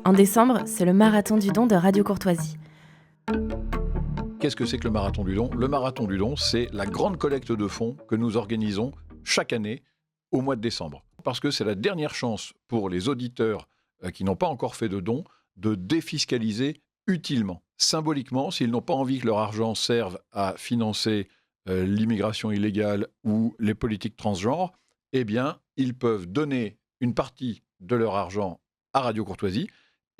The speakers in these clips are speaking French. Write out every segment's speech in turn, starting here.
En décembre, c'est le Marathon du Don de Radio Courtoisie. Qu'est-ce que c'est que le Marathon du Don ? Le Marathon du Don, c'est la grande collecte de fonds que nous organisons chaque année au mois de décembre. Parce que c'est la dernière chance pour les auditeurs qui n'ont pas encore fait de dons de défiscaliser utilement, symboliquement, s'ils n'ont pas envie que leur argent serve à financer l'immigration illégale ou les politiques transgenres, eh bien, ils peuvent donner une partie de leur argent à Radio Courtoisie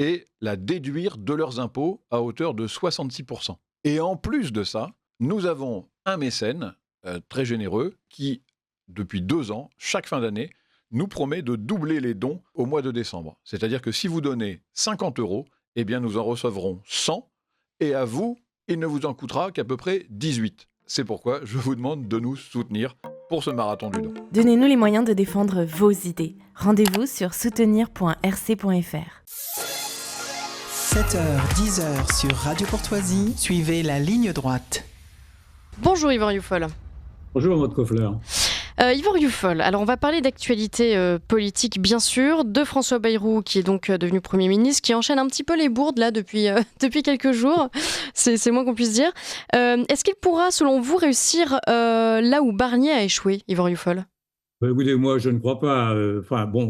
et la déduire de leurs impôts à hauteur de 66%. Et en plus de ça, nous avons un mécène très généreux qui, depuis 2 ans, chaque fin d'année, nous promet de doubler les dons au mois de décembre. C'est-à-dire que si vous donnez 50 €, eh bien nous en recevrons 100, et à vous, il ne vous en coûtera qu'à peu près 18. C'est pourquoi je vous demande de nous soutenir pour ce marathon du don. Donnez-nous les moyens de défendre vos idées. Rendez-vous sur soutenir.rc.fr. 7h, 10h sur Radio Courtoisie, suivez la ligne droite. Bonjour Yvan Rioufol. Bonjour Maud Koffler. Yvan Rioufol, alors on va parler d'actualité politique bien sûr, de François Bayrou qui est donc devenu Premier ministre, qui enchaîne un petit peu les bourdes là depuis quelques jours, c'est moins qu'on puisse dire. Est-ce qu'il pourra selon vous réussir là où Barnier a échoué, Yvan Rioufol ? Écoutez, moi je ne crois pas,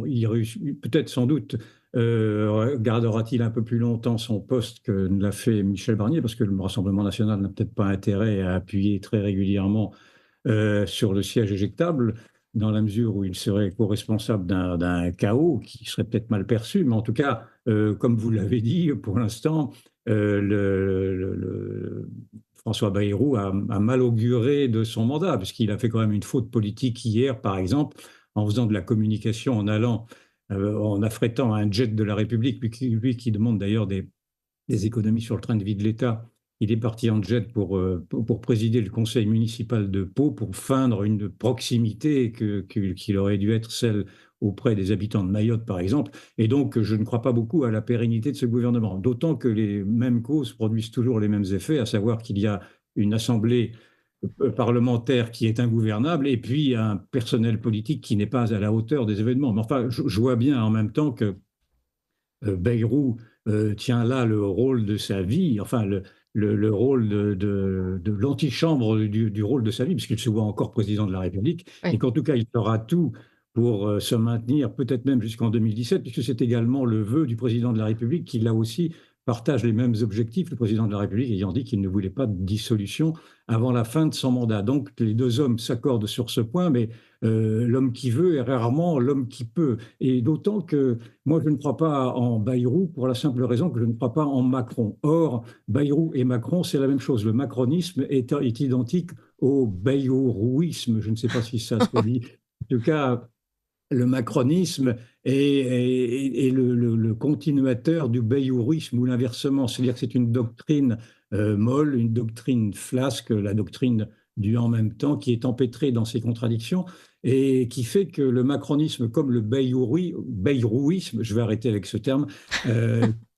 il réussit peut-être sans doute. Gardera-t-il un peu plus longtemps son poste que ne l'a fait Michel Barnier, parce que le Rassemblement national n'a peut-être pas intérêt à appuyer très régulièrement sur le siège éjectable, dans la mesure où il serait co-responsable d'un chaos qui serait peut-être mal perçu. Mais en tout cas, comme vous l'avez dit, pour l'instant, François Bayrou a mal auguré de son mandat, puisqu'il a fait quand même une faute politique hier, par exemple, en faisant de la communication, en affrétant un jet de la République, lui qui demande d'ailleurs des économies sur le train de vie de l'État. Il est parti en jet pour présider le conseil municipal de Pau, pour feindre une proximité qui aurait dû être celle auprès des habitants de Mayotte, par exemple. Et donc, je ne crois pas beaucoup à la pérennité de ce gouvernement. D'autant que les mêmes causes produisent toujours les mêmes effets, à savoir qu'il y a une assemblée parlementaire qui est ingouvernable et puis un personnel politique qui n'est pas à la hauteur des événements. Mais enfin, je vois bien en même temps que Bayrou tient là le rôle de sa vie, enfin le rôle de l'antichambre du rôle de sa vie, puisqu'il se voit encore président de la République, Oui. et qu'en tout cas il fera tout pour se maintenir, peut-être même jusqu'en 2017, puisque c'est également le vœu du président de la République, qui là aussi partage les mêmes objectifs, le président de la République ayant dit qu'il ne voulait pas de dissolution avant la fin de son mandat. Donc les deux hommes s'accordent sur ce point, mais l'homme qui veut est rarement l'homme qui peut. Et d'autant que moi, je ne crois pas en Bayrou pour la simple raison que je ne crois pas en Macron. Or, Bayrou et Macron, c'est la même chose. Le macronisme est identique au bayrouisme. Je ne sais pas si ça se dit. En tout cas, le macronisme est le continuateur du bayourisme ou l'inversement. C'est-à-dire que c'est une doctrine molle, une doctrine flasque, la doctrine du en même temps, qui est empêtrée dans ses contradictions et qui fait que le macronisme comme le bayrouisme, je vais arrêter avec ce terme,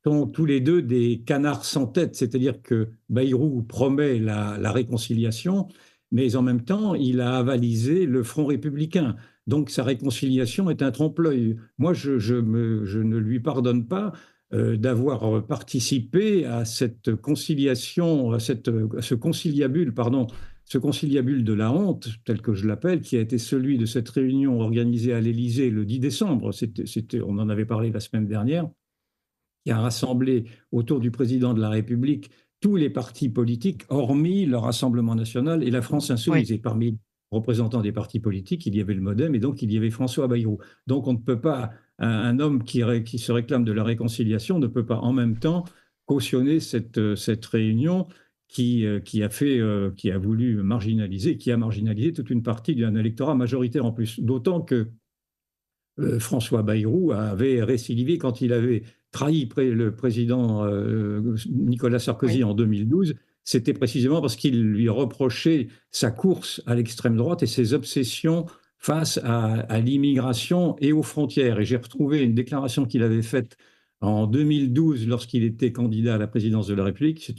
sont tous les deux des canards sans tête. C'est-à-dire que Bayrou promet la réconciliation, mais en même temps, il a avalisé le Front républicain. Donc sa réconciliation est un trompe-l'œil. Moi, je ne lui pardonne pas d'avoir participé à cette conciliation, à ce conciliabule, pardon, ce conciliabule de la honte, tel que je l'appelle, qui a été celui de cette réunion organisée à l'Élysée le 10 décembre. On en avait parlé la semaine dernière, qui a rassemblé autour du président de la République tous les partis politiques, hormis le Rassemblement national et la France insoumise. Oui. Et parmi les représentants des partis politiques, il y avait le MoDem et donc il y avait François Bayrou. Donc on ne peut pas, un homme qui se réclame de la réconciliation ne peut pas en même temps cautionner cette réunion qui a voulu marginaliser, qui a marginalisé toute une partie d'un électorat majoritaire en plus. D'autant que François Bayrou avait récidivé quand il avait trahi le président Nicolas Sarkozy Oui. en 2012. C'était précisément parce qu'il lui reprochait sa course à l'extrême droite et ses obsessions face à l'immigration et aux frontières. Et j'ai retrouvé une déclaration qu'il avait faite en 2012 lorsqu'il était candidat à la présidence de la République. C'est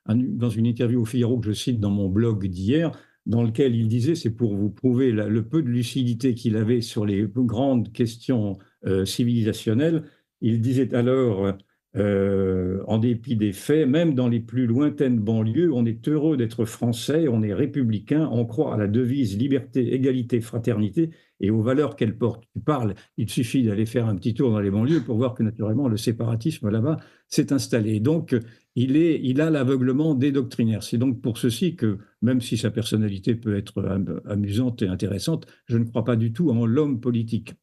dans une interview au Figaro que je cite dans mon blog d'hier, dans lequel il disait, c'est pour vous prouver le peu de lucidité qu'il avait sur les grandes questions civilisationnelles, il disait alors En dépit des faits, même dans les plus lointaines banlieues, on est heureux d'être français, on est républicain, on croit à la devise liberté, égalité, fraternité et aux valeurs qu'elle porte. Tu parles, il suffit d'aller faire un petit tour dans les banlieues pour voir que naturellement le séparatisme là-bas s'est installé. Donc il a l'aveuglement des doctrinaires. C'est donc pour ceci que, même si sa personnalité peut être amusante et intéressante, je ne crois pas du tout en l'homme politique.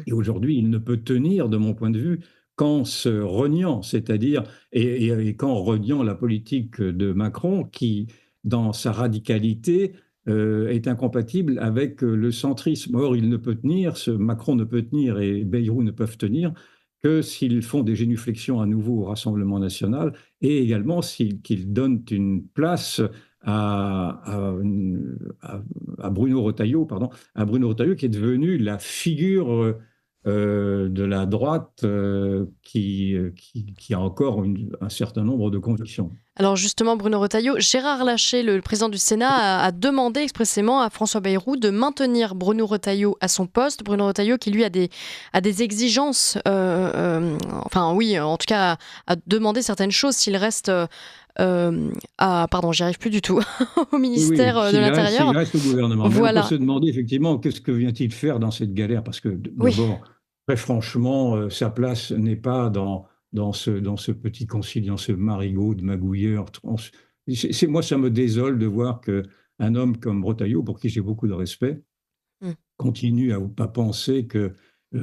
Et aujourd'hui, il ne peut tenir, de mon point de vue, qu'en se reniant, c'est-à-dire, et qu'en reniant la politique de Macron, qui, dans sa radicalité, est incompatible avec le centrisme. Or, il ne peut tenir, Macron ne peut tenir et Bayrou ne peuvent tenir que s'ils font des génuflexions à nouveau au Rassemblement national et également qu'ils donnent une place à Bruno Retailleau, qui est devenu la figure de la droite qui a encore un certain nombre de convictions. Alors justement, Bruno Retailleau, Gérard Larcher, le président du Sénat, a demandé expressément à François Bayrou de maintenir Bruno Retailleau à son poste. Bruno Retailleau qui, lui, a des exigences, enfin oui, en tout cas, a demandé certaines choses s'il reste... pardon, j'y arrive plus du tout, au ministère de l'Intérieur. Il reste au gouvernement. Voilà. On peut se demander effectivement qu'est-ce que vient-il faire dans cette galère, parce que d'abord, très franchement, sa place n'est pas dans ce petit concile, dans ce marigot de magouilleurs. Moi, ça me désole de voir qu'un homme comme Retailleau, pour qui j'ai beaucoup de respect, continue à penser que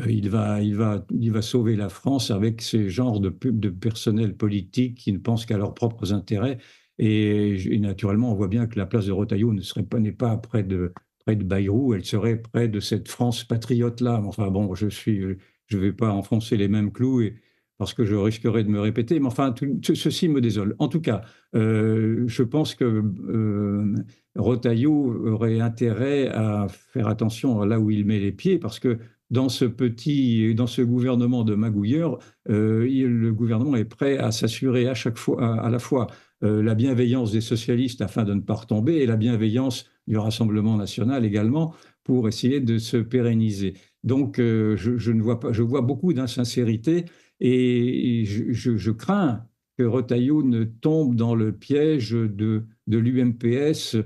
il va sauver la France avec ces genres de personnel politique qui ne pensent qu'à leurs propres intérêts. Et naturellement, on voit bien que la place de Retailleau n'est pas près de Bayrou, elle serait près de cette France patriote-là. Enfin bon, je vais pas enfoncer les mêmes clous parce que je risquerais de me répéter. Mais enfin, ceci me désole. En tout cas, je pense que Retailleau aurait intérêt à faire attention à là où il met les pieds, parce que dans ce gouvernement de magouilleurs, le gouvernement est prêt à s'assurer à la fois la bienveillance des socialistes afin de ne pas retomber et la bienveillance du Rassemblement national également pour essayer de se pérenniser. Donc, je vois beaucoup d'insincérité et je crains que Retailleau ne tombe dans le piège de l'UMPS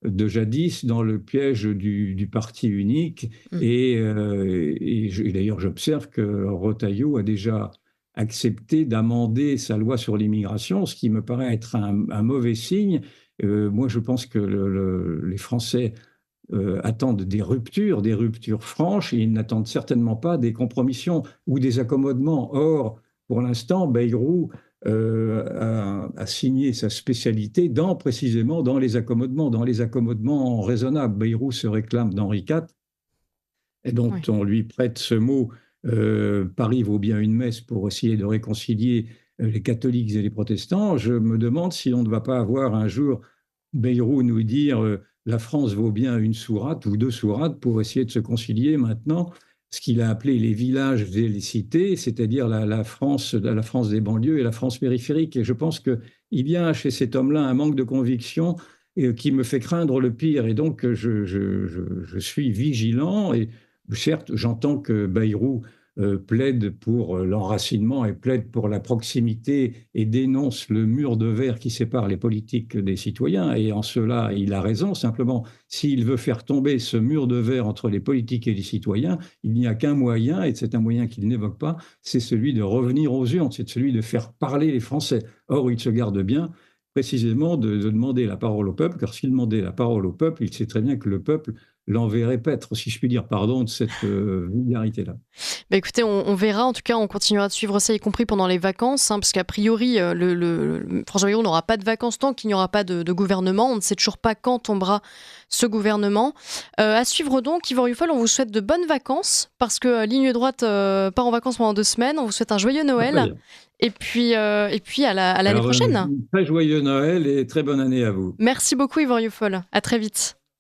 de jadis, dans le piège du parti unique. Et d'ailleurs, j'observe que Retailleau a déjà accepté d'amender sa loi sur l'immigration, ce qui me paraît être un mauvais signe. Moi, je pense que les Français attendent des ruptures franches, et ils n'attendent certainement pas des compromissions ou des accommodements. Or, pour l'instant, Bayrou a signé sa spécialité précisément dans les accommodements raisonnables. Bayrou se réclame d'Henri IV, et donc on lui prête ce mot Paris vaut bien une messe, pour essayer de réconcilier les catholiques et les protestants. Je me demande si on ne va pas avoir un jour Bayrou nous dire la France vaut bien une sourate ou deux sourates, pour essayer de se concilier maintenant ce qu'il a appelé les villages et les cités, c'est-à-dire la France des banlieues et la France périphérique. Et je pense qu'il y a chez cet homme-là un manque de conviction qui me fait craindre le pire. Et donc, je suis vigilant. Et certes, j'entends que Bayrou plaide pour l'enracinement et plaide pour la proximité et dénonce le mur de verre qui sépare les politiques des citoyens. Et en cela, il a raison. Simplement, s'il veut faire tomber ce mur de verre entre les politiques et les citoyens, il n'y a qu'un moyen, et c'est un moyen qu'il n'évoque pas, c'est celui de revenir aux urnes, c'est celui de faire parler les Français. Or, il se garde bien précisément de demander la parole au peuple, car s'il demandait la parole au peuple, il sait très bien que le peuple l'enverrait paître, si je puis dire, pardon, de cette vulgarité-là. Bah écoutez, on verra. En tout cas, on continuera de suivre ça, y compris pendant les vacances, parce qu'a priori, François Bayrou n'aura pas de vacances tant qu'il n'y aura pas de gouvernement. On ne sait toujours pas quand tombera ce gouvernement. À suivre donc, Yvan Rioufol, on vous souhaite de bonnes vacances, parce que Ligne Droite part en vacances pendant 2 semaines. On vous souhaite un joyeux Noël. Et puis à l'année prochaine. Très joyeux Noël et très bonne année à vous. Merci beaucoup, Yvan Rioufol. À très vite.